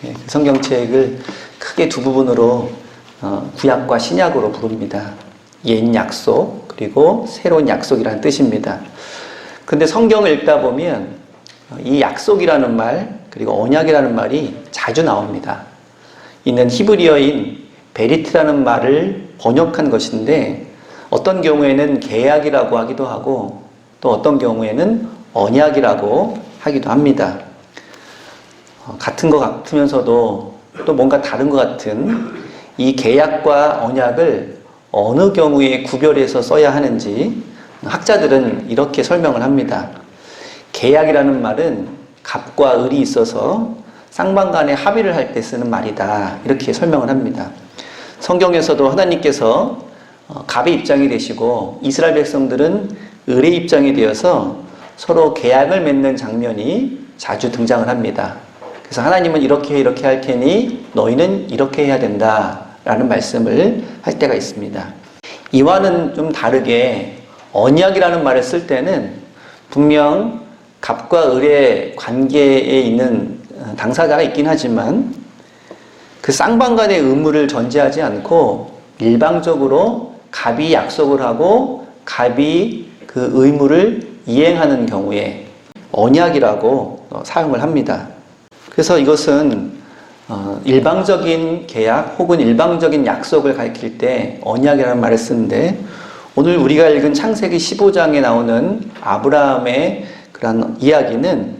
그 성경책을 크게 두 부분으로 구약과 신약으로 부릅니다. 옛 약속 그리고 새로운 약속이라는 뜻입니다. 그런데 성경을 읽다 보면 이 약속이라는 말 그리고 언약이라는 말이 자주 나옵니다. 이는 히브리어인 베리트라는 말을 번역한 것인데 어떤 경우에는 계약이라고 하기도 하고 또 어떤 경우에는 언약이라고 하기도 합니다. 같은 것 같으면서도 또 뭔가 다른 것 같은 이 계약과 언약을 어느 경우에 구별해서 써야 하는지 학자들은 이렇게 설명을 합니다. 계약이라는 말은 갑과 을이 있어서 쌍방 간에 합의를 할 때 쓰는 말이다. 이렇게 설명을 합니다. 성경에서도 하나님께서 갑의 입장이 되시고 이스라엘 백성들은 을의 입장이 되어서 서로 계약을 맺는 장면이 자주 등장을 합니다. 그래서 하나님은 이렇게 할 테니 너희는 이렇게 해야 된다 라는 말씀을 할 때가 있습니다. 이와는 좀 다르게 언약이라는 말을 쓸 때는 분명 갑과 을의 관계에 있는 당사자가 있긴 하지만 그 쌍방 간의 의무를 전제하지 않고 일방적으로 갑이 약속을 하고 갑이 그 의무를 이행하는 경우에 언약이라고 사용을 합니다. 그래서 이것은 일방적인 계약 혹은 일방적인 약속을 가리킬 때 언약이라는 말을 쓰는데 오늘 우리가 읽은 창세기 15장에 나오는 아브라함의 그런 이야기는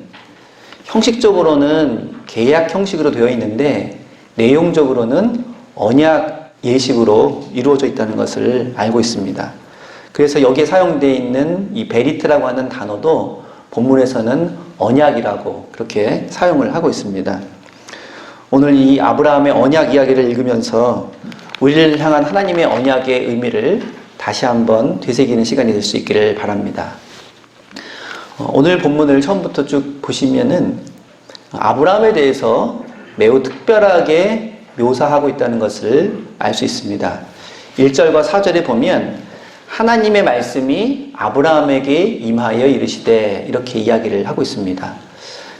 형식적으로는 계약 형식으로 되어 있는데 내용적으로는 언약 예식으로 이루어져 있다는 것을 알고 있습니다. 그래서 여기에 사용되어 있는 이 베리트라고 하는 단어도 본문에서는 언약이라고 그렇게 사용을 하고 있습니다. 오늘 이 아브라함의 언약 이야기를 읽으면서 우리를 향한 하나님의 언약의 의미를 다시 한번 되새기는 시간이 될 수 있기를 바랍니다. 오늘 본문을 처음부터 쭉 보시면은 아브라함에 대해서 매우 특별하게 묘사하고 있다는 것을 알 수 있습니다. 1절과 4절에 보면 하나님의 말씀이 아브라함에게 임하여 이르시되 이렇게 이야기를 하고 있습니다.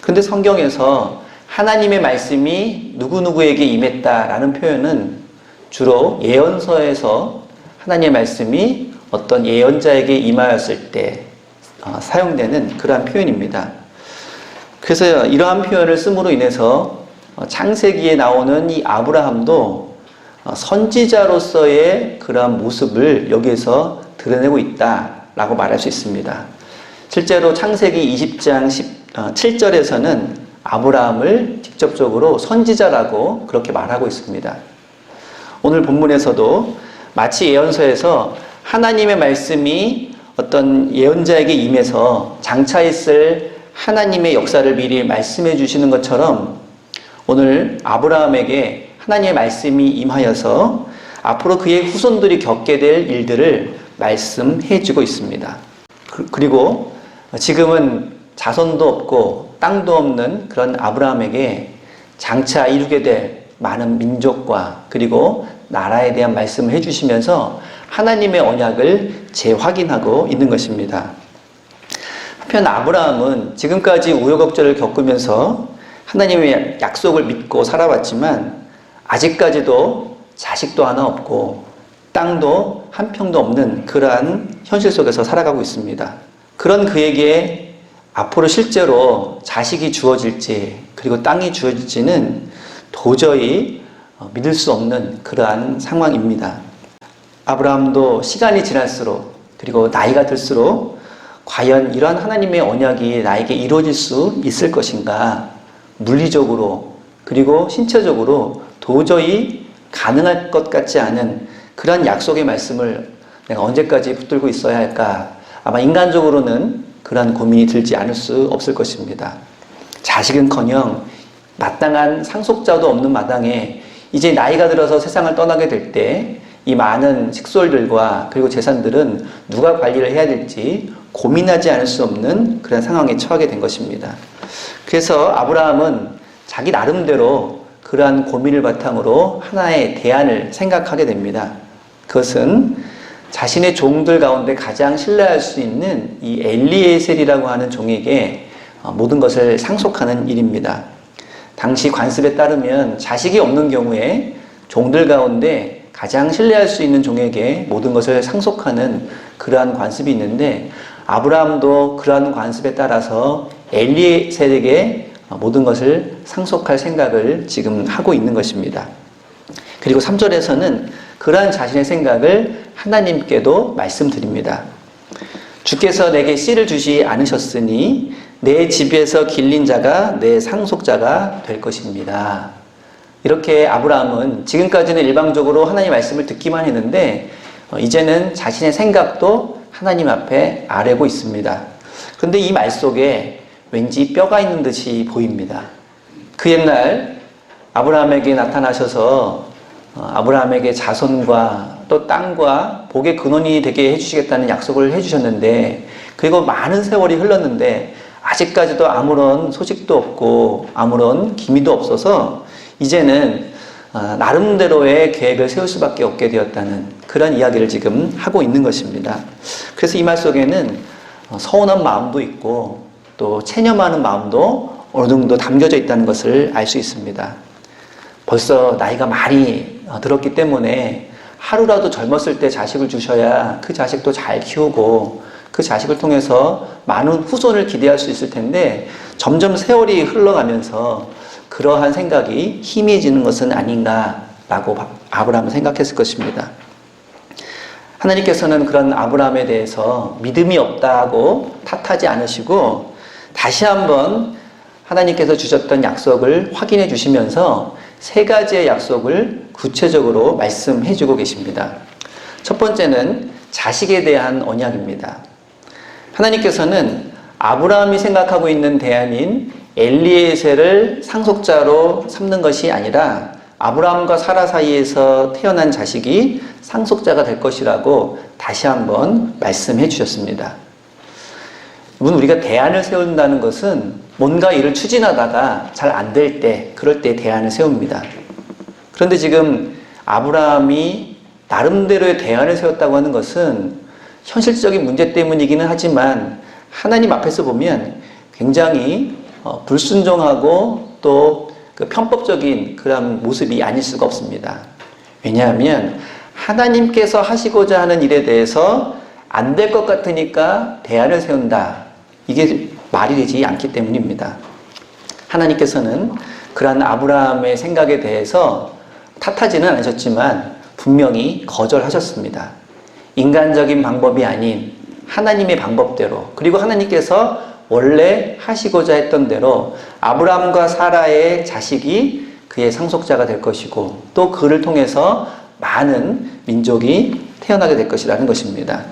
그런데 성경에서 하나님의 말씀이 누구누구에게 임했다라는 표현은 주로 예언서에서 하나님의 말씀이 어떤 예언자에게 임하였을 때 사용되는 그러한 표현입니다. 그래서 이러한 표현을 씀으로 인해서 창세기에 나오는 이 아브라함도 선지자로서의 그러한 모습을 여기에서 드러내고 있다라고 말할 수 있습니다. 실제로 창세기 20장 7절에서는 아브라함을 직접적으로 선지자라고 그렇게 말하고 있습니다. 오늘 본문에서도 마치 예언서에서 하나님의 말씀이 어떤 예언자에게 임해서 장차 있을 하나님의 역사를 미리 말씀해 주시는 것처럼 오늘 아브라함에게 하나님의 말씀이 임하여서 앞으로 그의 후손들이 겪게 될 일들을 말씀해 주고 있습니다. 그리고 지금은 자손도 없고 땅도 없는 그런 아브라함에게 장차 이루게 될 많은 민족과 그리고 나라에 대한 말씀을 해주시면서 하나님의 언약을 재확인하고 있는 것입니다. 한편 아브라함은 지금까지 우여곡절을 겪으면서 하나님의 약속을 믿고 살아왔지만 아직까지도 자식도 하나 없고 땅도 한 평도 없는 그러한 현실 속에서 살아가고 있습니다. 그런 그에게 앞으로 실제로 자식이 주어질지 그리고 땅이 주어질지는 도저히 믿을 수 없는 그러한 상황입니다. 아브라함도 시간이 지날수록 그리고 나이가 들수록 과연 이러한 하나님의 언약이 나에게 이루어질 수 있을 것인가, 물리적으로 그리고 신체적으로 도저히 가능할 것 같지 않은 그런 약속의 말씀을 내가 언제까지 붙들고 있어야 할까. 아마 인간적으로는 그런 고민이 들지 않을 수 없을 것입니다. 자식은커녕 마땅한 상속자도 없는 마당에 이제 나이가 들어서 세상을 떠나게 될 때 이 많은 식솔들과 그리고 재산들은 누가 관리를 해야 될지 고민하지 않을 수 없는 그런 상황에 처하게 된 것입니다. 그래서 아브라함은 자기 나름대로 그러한 고민을 바탕으로 하나의 대안을 생각하게 됩니다. 그것은 자신의 종들 가운데 가장 신뢰할 수 있는 이 엘리에셀이라고 하는 종에게 모든 것을 상속하는 일입니다. 당시 관습에 따르면 자식이 없는 경우에 종들 가운데 가장 신뢰할 수 있는 종에게 모든 것을 상속하는 그러한 관습이 있는데, 아브라함도 그러한 관습에 따라서 엘리에셀에게 모든 것을 상속할 생각을 지금 하고 있는 것입니다. 그리고 3절에서는 그러한 자신의 생각을 하나님께도 말씀드립니다. 주께서 내게 씨를 주지 않으셨으니 내 집에서 길린 자가 내 상속자가 될 것입니다. 이렇게 아브라함은 지금까지는 일방적으로 하나님 말씀을 듣기만 했는데 이제는 자신의 생각도 하나님 앞에 아뢰고 있습니다. 그런데 이 말 속에 왠지 뼈가 있는 듯이 보입니다. 그 옛날 아브라함에게 나타나셔서 아브라함에게 자손과 또 땅과 복의 근원이 되게 해주시겠다는 약속을 해주셨는데, 그리고 많은 세월이 흘렀는데 아직까지도 아무런 소식도 없고 아무런 기미도 없어서 이제는 나름대로의 계획을 세울 수밖에 없게 되었다는 그런 이야기를 지금 하고 있는 것입니다. 그래서 이 말 속에는 서운한 마음도 있고 또 체념하는 마음도 어느 정도 담겨져 있다는 것을 알 수 있습니다. 벌써 나이가 많이 들었기 때문에 하루라도 젊었을 때 자식을 주셔야 그 자식도 잘 키우고 그 자식을 통해서 많은 후손을 기대할 수 있을 텐데, 점점 세월이 흘러가면서 그러한 생각이 희미해지는 것은 아닌가라고 아브라함은 생각했을 것입니다. 하나님께서는 그런 아브라함에 대해서 믿음이 없다고 탓하지 않으시고 다시 한번 하나님께서 주셨던 약속을 확인해 주시면서 세 가지의 약속을 구체적으로 말씀해 주고 계십니다. 첫 번째는 자식에 대한 언약입니다. 하나님께서는 아브라함이 생각하고 있는 대안인 엘리에셀을 상속자로 삼는 것이 아니라 아브라함과 사라 사이에서 태어난 자식이 상속자가 될 것이라고 다시 한번 말씀해 주셨습니다. 우리가 대안을 세운다는 것은 뭔가 일을 추진하다가 잘 안 될 때, 그럴 때 대안을 세웁니다. 그런데 지금 아브라함이 나름대로의 대안을 세웠다고 하는 것은 현실적인 문제 때문이기는 하지만 하나님 앞에서 보면 굉장히 불순종하고 또 그 편법적인 그런 모습이 아닐 수가 없습니다. 왜냐하면 하나님께서 하시고자 하는 일에 대해서 안 될 것 같으니까 대안을 세운다. 이게 말이 되지 않기 때문입니다. 하나님께서는 그러한 아브라함의 생각에 대해서 탓하지는 않으셨지만 분명히 거절하셨습니다. 인간적인 방법이 아닌 하나님의 방법대로, 그리고 하나님께서 원래 하시고자 했던 대로 아브라함과 사라의 자식이 그의 상속자가 될 것이고 또 그를 통해서 많은 민족이 태어나게 될 것이라는 것입니다.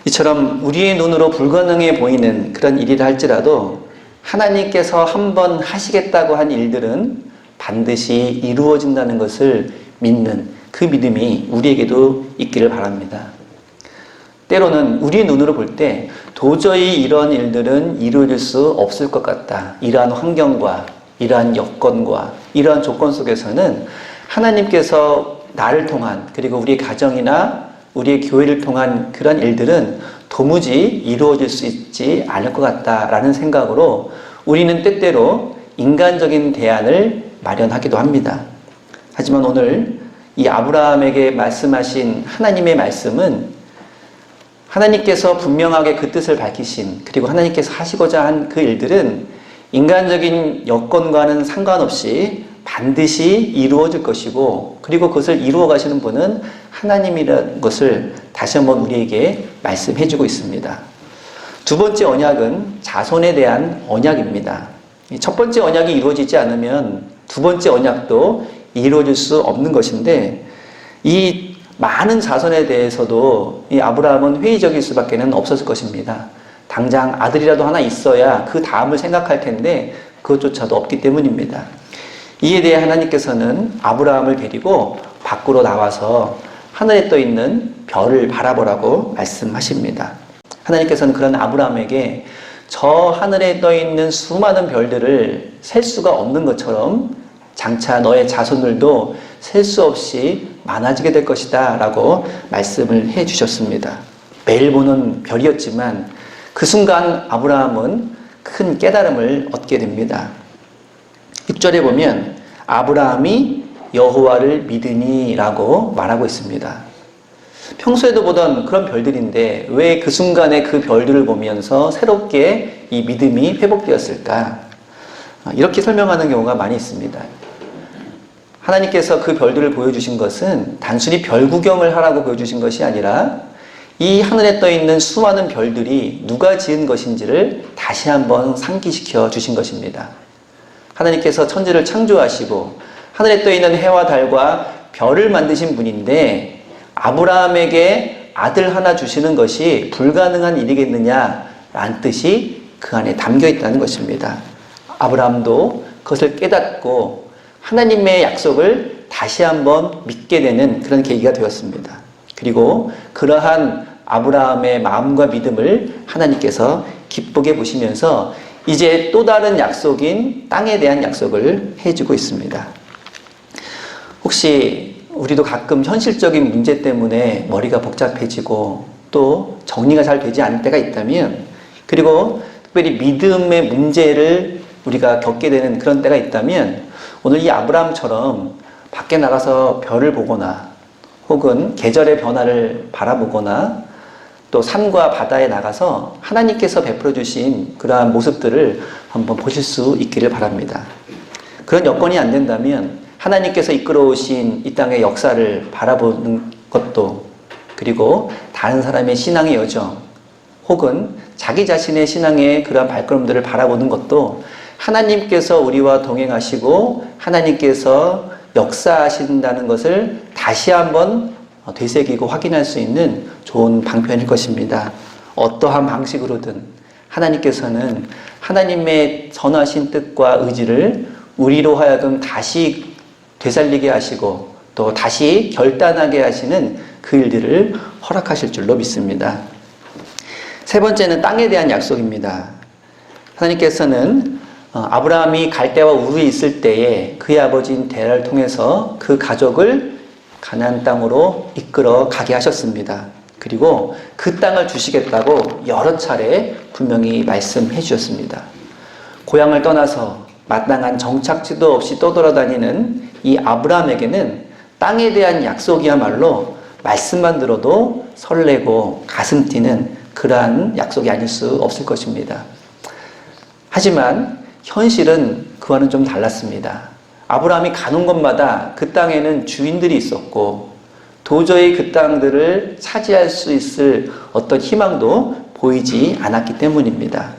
이처럼 우리의 눈으로 불가능해 보이는 그런 일이라 할지라도 하나님께서 한번 하시겠다고 한 일들은 반드시 이루어진다는 것을 믿는 그 믿음이 우리에게도 있기를 바랍니다. 때로는 우리의 눈으로 볼 때 도저히 이런 일들은 이루어질 수 없을 것 같다. 이러한 환경과 이러한 여건과 이러한 조건 속에서는 하나님께서 나를 통한, 그리고 우리의 가정이나 우리의 교회를 통한 그런 일들은 도무지 이루어질 수 있지 않을 것 같다라는 생각으로 우리는 때때로 인간적인 대안을 마련하기도 합니다. 하지만 오늘 이 아브라함에게 말씀하신 하나님의 말씀은 하나님께서 분명하게 그 뜻을 밝히신, 그리고 하나님께서 하시고자 한 그 일들은 인간적인 여건과는 상관없이 반드시 이루어질 것이고, 그리고 그것을 이루어 가시는 분은 하나님이라는 것을 다시 한번 우리에게 말씀해 주고 있습니다. 두 번째 언약은 자손에 대한 언약입니다. 첫 번째 언약이 이루어지지 않으면 두 번째 언약도 이루어질 수 없는 것인데, 이 많은 자손에 대해서도 이 아브라함은 회의적일 수밖에 없었을 것입니다. 당장 아들이라도 하나 있어야 그 다음을 생각할 텐데 그것조차도 없기 때문입니다. 이에 대해 하나님께서는 아브라함을 데리고 밖으로 나와서 하늘에 떠 있는 별을 바라보라고 말씀하십니다. 하나님께서는 그런 아브라함에게 저 하늘에 떠 있는 수많은 별들을 셀 수가 없는 것처럼 장차 너의 자손들도 셀 수 없이 많아지게 될 것이다 라고 말씀을 해 주셨습니다. 매일 보는 별이었지만 그 순간 아브라함은 큰 깨달음을 얻게 됩니다. 6절에 보면 아브라함이 여호와를 믿으니라고 말하고 있습니다. 평소에도 보던 그런 별들인데 왜 그 순간에 그 별들을 보면서 새롭게 이 믿음이 회복되었을까? 이렇게 설명하는 경우가 많이 있습니다. 하나님께서 그 별들을 보여주신 것은 단순히 별 구경을 하라고 보여주신 것이 아니라 이 하늘에 떠 있는 수많은 별들이 누가 지은 것인지를 다시 한번 상기시켜 주신 것입니다. 하나님께서 천지를 창조하시고 하늘에 떠 있는 해와 달과 별을 만드신 분인데 아브라함에게 아들 하나 주시는 것이 불가능한 일이겠느냐라는 뜻이 그 안에 담겨 있다는 것입니다. 아브라함도 그것을 깨닫고 하나님의 약속을 다시 한번 믿게 되는 그런 계기가 되었습니다. 그리고 그러한 아브라함의 마음과 믿음을 하나님께서 기쁘게 보시면서 이제 또 다른 약속인 땅에 대한 약속을 해주고 있습니다. 혹시 우리도 가끔 현실적인 문제 때문에 머리가 복잡해지고 또 정리가 잘 되지 않을 때가 있다면, 그리고 특별히 믿음의 문제를 우리가 겪게 되는 그런 때가 있다면, 오늘 이 아브라함처럼 밖에 나가서 별을 보거나 혹은 계절의 변화를 바라보거나 또 산과 바다에 나가서 하나님께서 베풀어 주신 그러한 모습들을 한번 보실 수 있기를 바랍니다. 그런 여건이 안 된다면 하나님께서 이끌어 오신 이 땅의 역사를 바라보는 것도, 그리고 다른 사람의 신앙의 여정 혹은 자기 자신의 신앙의 그러한 발걸음들을 바라보는 것도 하나님께서 우리와 동행하시고 하나님께서 역사하신다는 것을 다시 한번 되새기고 확인할 수 있는 좋은 방편일 것입니다. 어떠한 방식으로든 하나님께서는 하나님의 선하신 뜻과 의지를 우리로 하여금 다시 되살리게 하시고 또 다시 결단하게 하시는 그 일들을 허락하실 줄로 믿습니다. 세 번째는 땅에 대한 약속입니다. 하나님께서는 아브라함이 갈대와 우르에 있을 때에 그의 아버지인 데라를 통해서 그 가족을 가나안 땅으로 이끌어 가게 하셨습니다. 그리고 그 땅을 주시겠다고 여러 차례 분명히 말씀해 주셨습니다. 고향을 떠나서 마땅한 정착지도 없이 떠돌아다니는 이 아브라함에게는 땅에 대한 약속이야말로 말씀만 들어도 설레고 가슴 뛰는 그러한 약속이 아닐 수 없을 것입니다. 하지만 현실은 그와는 좀 달랐습니다. 아브라함이 가는 곳마다 그 땅에는 주인들이 있었고 도저히 그 땅들을 차지할 수 있을 어떤 희망도 보이지 않았기 때문입니다.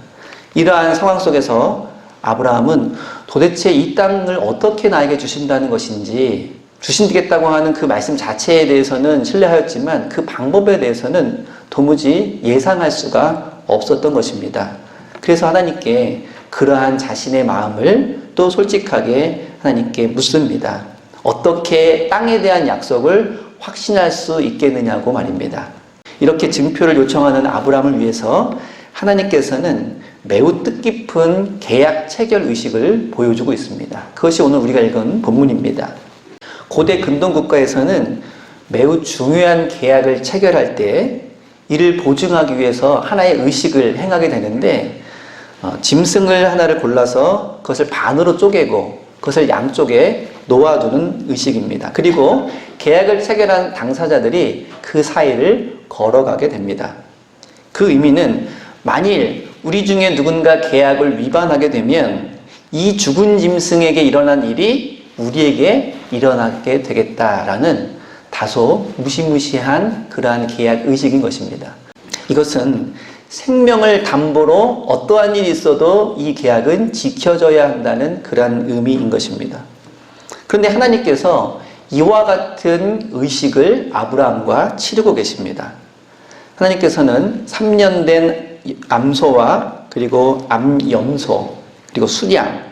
이러한 상황 속에서 아브라함은 도대체 이 땅을 어떻게 나에게 주신다는 것인지, 주신다고 하는 그 말씀 자체에 대해서는 신뢰하였지만 그 방법에 대해서는 도무지 예상할 수가 없었던 것입니다. 그래서 하나님께 그러한 자신의 마음을 또 솔직하게 하나님께 묻습니다. 어떻게 땅에 대한 약속을 확신할 수 있겠느냐고 말입니다. 이렇게 증표를 요청하는 아브라함을 위해서 하나님께서는 매우 뜻깊은 계약 체결 의식을 보여주고 있습니다. 그것이 오늘 우리가 읽은 본문입니다. 고대 근동 국가에서는 매우 중요한 계약을 체결할 때 이를 보증하기 위해서 하나의 의식을 행하게 되는데, 짐승을 하나를 골라서 그것을 반으로 쪼개고 그것을 양쪽에 놓아두는 의식입니다. 그리고 계약을 체결한 당사자들이 그 사이를 걸어가게 됩니다. 그 의미는 만일 우리 중에 누군가 계약을 위반하게 되면 이 죽은 짐승에게 일어난 일이 우리에게 일어나게 되겠다라는 다소 무시무시한 그러한 계약 의식인 것입니다. 이것은 생명을 담보로 어떠한 일이 있어도 이 계약은 지켜져야 한다는 그러한 의미인 것입니다. 그런데 하나님께서 이와 같은 의식을 아브라함과 치르고 계십니다. 하나님께서는 3년 된 암소와 그리고 암염소 그리고 수량,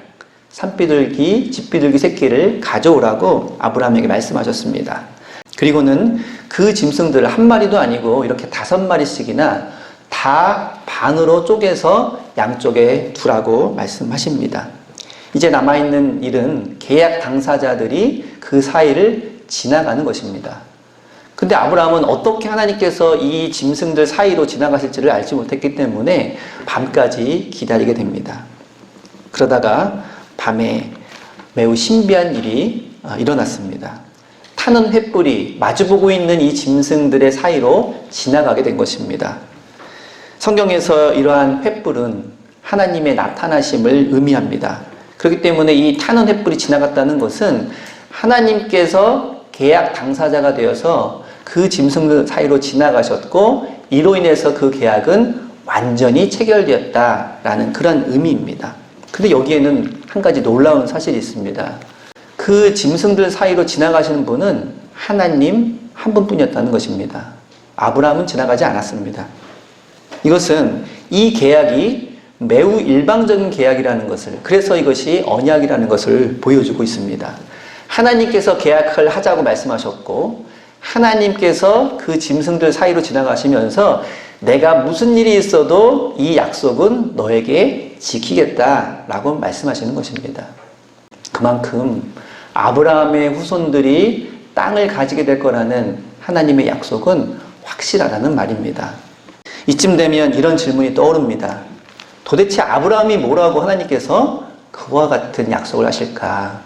산비둘기, 집비둘기 새끼를 가져오라고 아브라함에게 말씀하셨습니다. 그리고는 그 짐승들을 한 마리도 아니고 이렇게 5마리씩이나 다 반으로 쪼개서 양쪽에 두라고 말씀하십니다. 이제 남아있는 일은 계약 당사자들이 그 사이를 지나가는 것입니다. 근데 아브라함은 어떻게 하나님께서 이 짐승들 사이로 지나가실지를 알지 못했기 때문에 밤까지 기다리게 됩니다. 그러다가 밤에 매우 신비한 일이 일어났습니다. 타는 횃불이 마주보고 있는 이 짐승들의 사이로 지나가게 된 것입니다. 성경에서 이러한 횃불은 하나님의 나타나심을 의미합니다. 그렇기 때문에 이 타는 횃불이 지나갔다는 것은 하나님께서 계약 당사자가 되어서 그 짐승들 사이로 지나가셨고, 이로 인해서 그 계약은 완전히 체결되었다라는 그런 의미입니다. 근데 여기에는 한 가지 놀라운 사실이 있습니다. 그 짐승들 사이로 지나가시는 분은 하나님 한 분뿐이었다는 것입니다. 아브라함은 지나가지 않았습니다. 이것은 이 계약이 매우 일방적인 계약이라는 것을, 그래서 이것이 언약이라는 것을 보여주고 있습니다. 하나님께서 계약을 하자고 말씀하셨고, 하나님께서 그 짐승들 사이로 지나가시면서 내가 무슨 일이 있어도 이 약속은 너에게 지키겠다라고 말씀하시는 것입니다. 그만큼 아브라함의 후손들이 땅을 가지게 될 거라는 하나님의 약속은 확실하다는 말입니다. 이쯤 되면 이런 질문이 떠오릅니다. 도대체 아브라함이 뭐라고 하나님께서 그와 같은 약속을 하실까?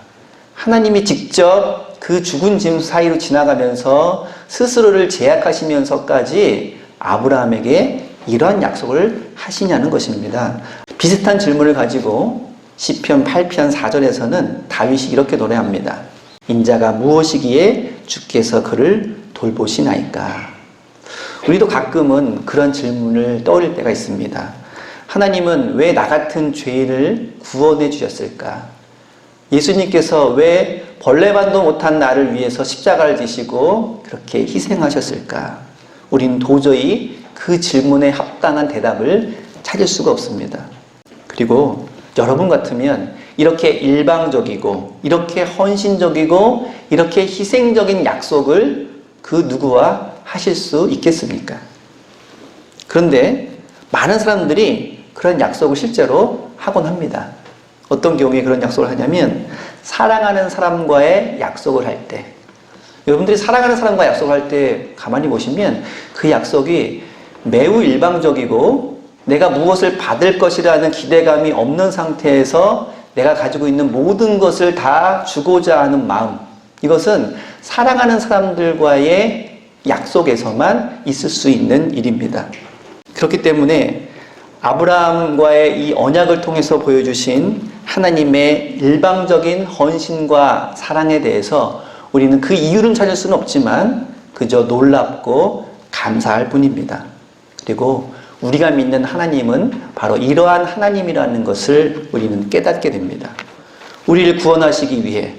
하나님이 직접 그 죽은 짐승 사이로 지나가면서 스스로를 제약하시면서까지 아브라함에게 이러한 약속을 하시냐는 것입니다. 비슷한 질문을 가지고 시편 8편 4절에서는 다윗이 이렇게 노래합니다. 인자가 무엇이기에 주께서 그를 돌보시나이까? 우리도 가끔은 그런 질문을 떠올릴 때가 있습니다. 하나님은 왜 나 같은 죄인을 구원해 주셨을까? 예수님께서 왜 벌레만도 못한 나를 위해서 십자가를 지시고 그렇게 희생하셨을까? 우리는 도저히 그 질문에 합당한 대답을 찾을 수가 없습니다. 그리고 여러분 같으면 이렇게 일방적이고 이렇게 헌신적이고 이렇게 희생적인 약속을 그 누구와 하실 수 있겠습니까? 그런데 많은 사람들이 그런 약속을 실제로 하곤 합니다. 어떤 경우에 그런 약속을 하냐면, 사랑하는 사람과의 약속을 할 때, 여러분들이 사랑하는 사람과 약속을 할 때 가만히 보시면 그 약속이 매우 일방적이고 내가 무엇을 받을 것이라는 기대감이 없는 상태에서 내가 가지고 있는 모든 것을 다 주고자 하는 마음, 이것은 사랑하는 사람들과의 약속에서만 있을 수 있는 일입니다. 그렇기 때문에 아브라함과의 이 언약을 통해서 보여주신 하나님의 일방적인 헌신과 사랑에 대해서 우리는 그 이유를 찾을 수는 없지만 그저 놀랍고 감사할 뿐입니다. 그리고 우리가 믿는 하나님은 바로 이러한 하나님이라는 것을 우리는 깨닫게 됩니다. 우리를 구원하시기 위해,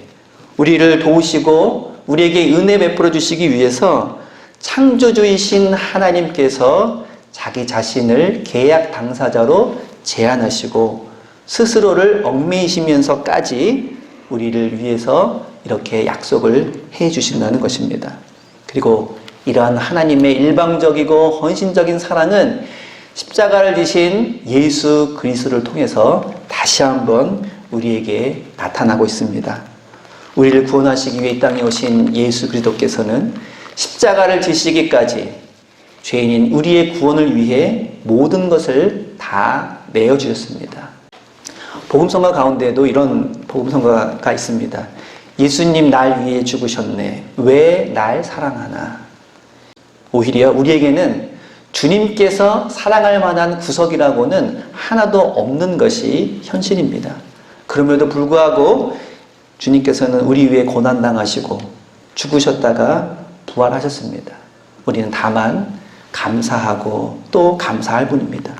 우리를 도우시고 우리에게 은혜 베풀어 주시기 위해서 창조주이신 하나님께서 자기 자신을 계약 당사자로 제안하시고 스스로를 얽매이시면서까지 우리를 위해서 이렇게 약속을 해 주신다는 것입니다. 그리고 이러한 하나님의 일방적이고 헌신적인 사랑은 십자가를 지신 예수 그리스도를 통해서 다시 한번 우리에게 나타나고 있습니다. 우리를 구원하시기 위해 이 땅에 오신 예수 그리스도께서는 십자가를 지시기까지 죄인인 우리의 구원을 위해 모든 것을 다 내어주셨습니다. 복음성가 가운데도 이런 복음성가가 있습니다. 예수님 날 위해 죽으셨네. 왜 날 사랑하나? 오히려 우리에게는 주님께서 사랑할 만한 구석이라고는 하나도 없는 것이 현실입니다. 그럼에도 불구하고 주님께서는 우리 위해 고난당하시고 죽으셨다가 부활하셨습니다. 우리는 다만 감사하고 또 감사할 뿐입니다.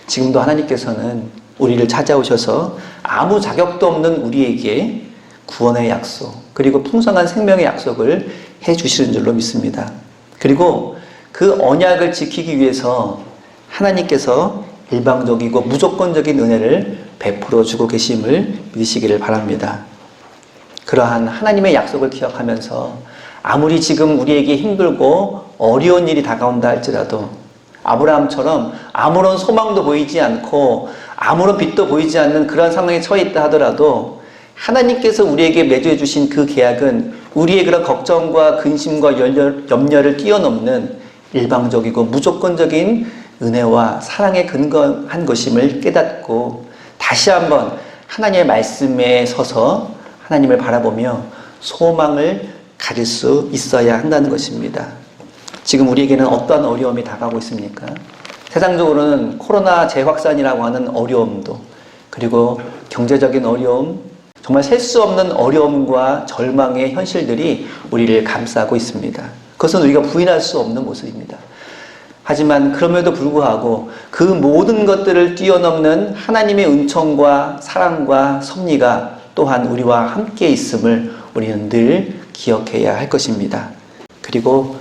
지금도 하나님께서는 우리를 찾아오셔서 아무 자격도 없는 우리에게 구원의 약속, 그리고 풍성한 생명의 약속을 해주시는 줄로 믿습니다. 그리고 그 언약을 지키기 위해서 하나님께서 일방적이고 무조건적인 은혜를 베풀어 주고 계심을 믿으시기를 바랍니다. 그러한 하나님의 약속을 기억하면서 아무리 지금 우리에게 힘들고 어려운 일이 다가온다 할지라도 아브라함처럼 아무런 소망도 보이지 않고 아무런 빛도 보이지 않는 그런 상황에 처해 있다 하더라도 하나님께서 우리에게 맺어 주신 그 계약은 우리의 그런 걱정과 근심과 염려를 뛰어넘는 일방적이고 무조건적인 은혜와 사랑에 근거한 것임을 깨닫고 다시 한번 하나님의 말씀에 서서 하나님을 바라보며 소망을 가질 수 있어야 한다는 것입니다. 지금 우리에게는 어떠한 어려움이 다가오고 있습니까? 세상적으로는 코로나 재확산이라고 하는 어려움도, 그리고 경제적인 어려움, 정말 셀 수 없는 어려움과 절망의 현실들이 우리를 감싸고 있습니다. 그것은 우리가 부인할 수 없는 모습입니다. 하지만 그럼에도 불구하고 그 모든 것들을 뛰어넘는 하나님의 은총과 사랑과 섭리가 또한 우리와 함께 있음을 우리는 늘 기억해야 할 것입니다. 그리고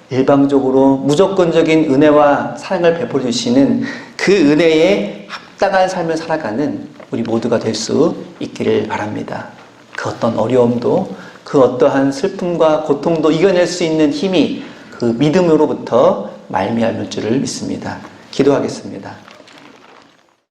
일방적으로 무조건적인 은혜와 사랑을 베풀어 주시는 그 은혜에 합당한 삶을 살아가는 우리 모두가 될 수 있기를 바랍니다. 그 어떤 어려움도, 그 어떠한 슬픔과 고통도 이겨낼 수 있는 힘이 그 믿음으로부터 말미암을 줄을 믿습니다. 기도하겠습니다.